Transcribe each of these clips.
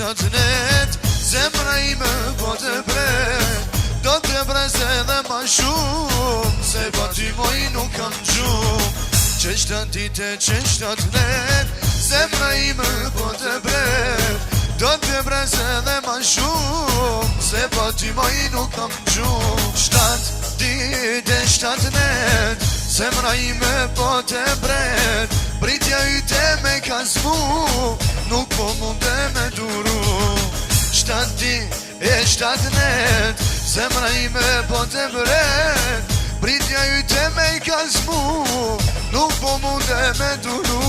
shtatë net, zemra ime po të pret. Do të breze dhe ma shumë, se pa ty moj nuk kam gjumë. Që shtatë dite, që shtatë net, zemra ime po të pret. Do të breze dhe ma shumë, se pa ty moj nuk kam gjumë. Shtatë dite, shtatë net, zemra ime po të bret. Pritja yte me ka zmu, nuk po munde me duru. Shtatë dite, shtatë net, zemra ime po të bret. Pritja yte me ka zmu, nuk po munde me duru.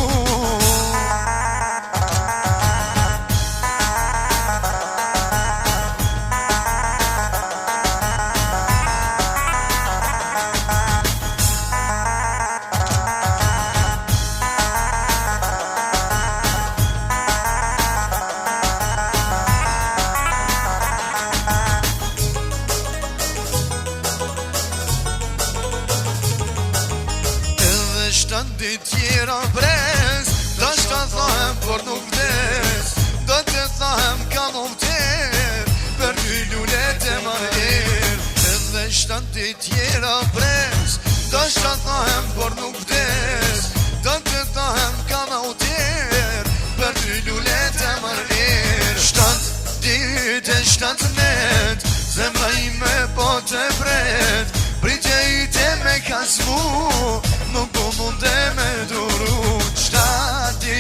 Shtatë ditë tjera brez, do shta thahem por nuk vdes. Do të thahem kam ovter, për ty lullet e marrë. Edhe shtatë ditë tjera brez, do shta thahem por nuk vdes. Do të thahem kam ovter, për ty lullet e marrë. Shtatë ditë, shtatë net, zemra ime po të bret. Pritja ite me ka zmu, nuk po munde me duru. Shtatë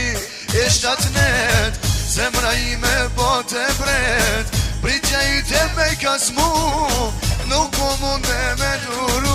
e shtatë net, zemra ime po të bret. Pritja ite me ka zmu, nuk po munde me duru.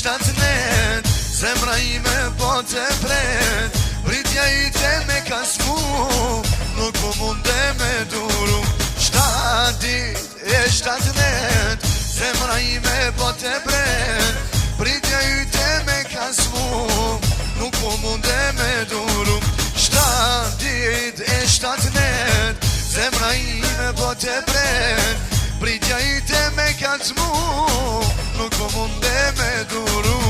Shtatë net, zemra ime po të bret. Pritja ite me ka zmu, nuk po munde me duru. Shtatë ditë, shtatë net, zemra ime po të bret. Pritja ite me ka zmu, nuk po munde me duru. Shtatë ditë, shtatë net, zemra ime po të bret. Pritja ite me ka zmu, nuk po munde me duru.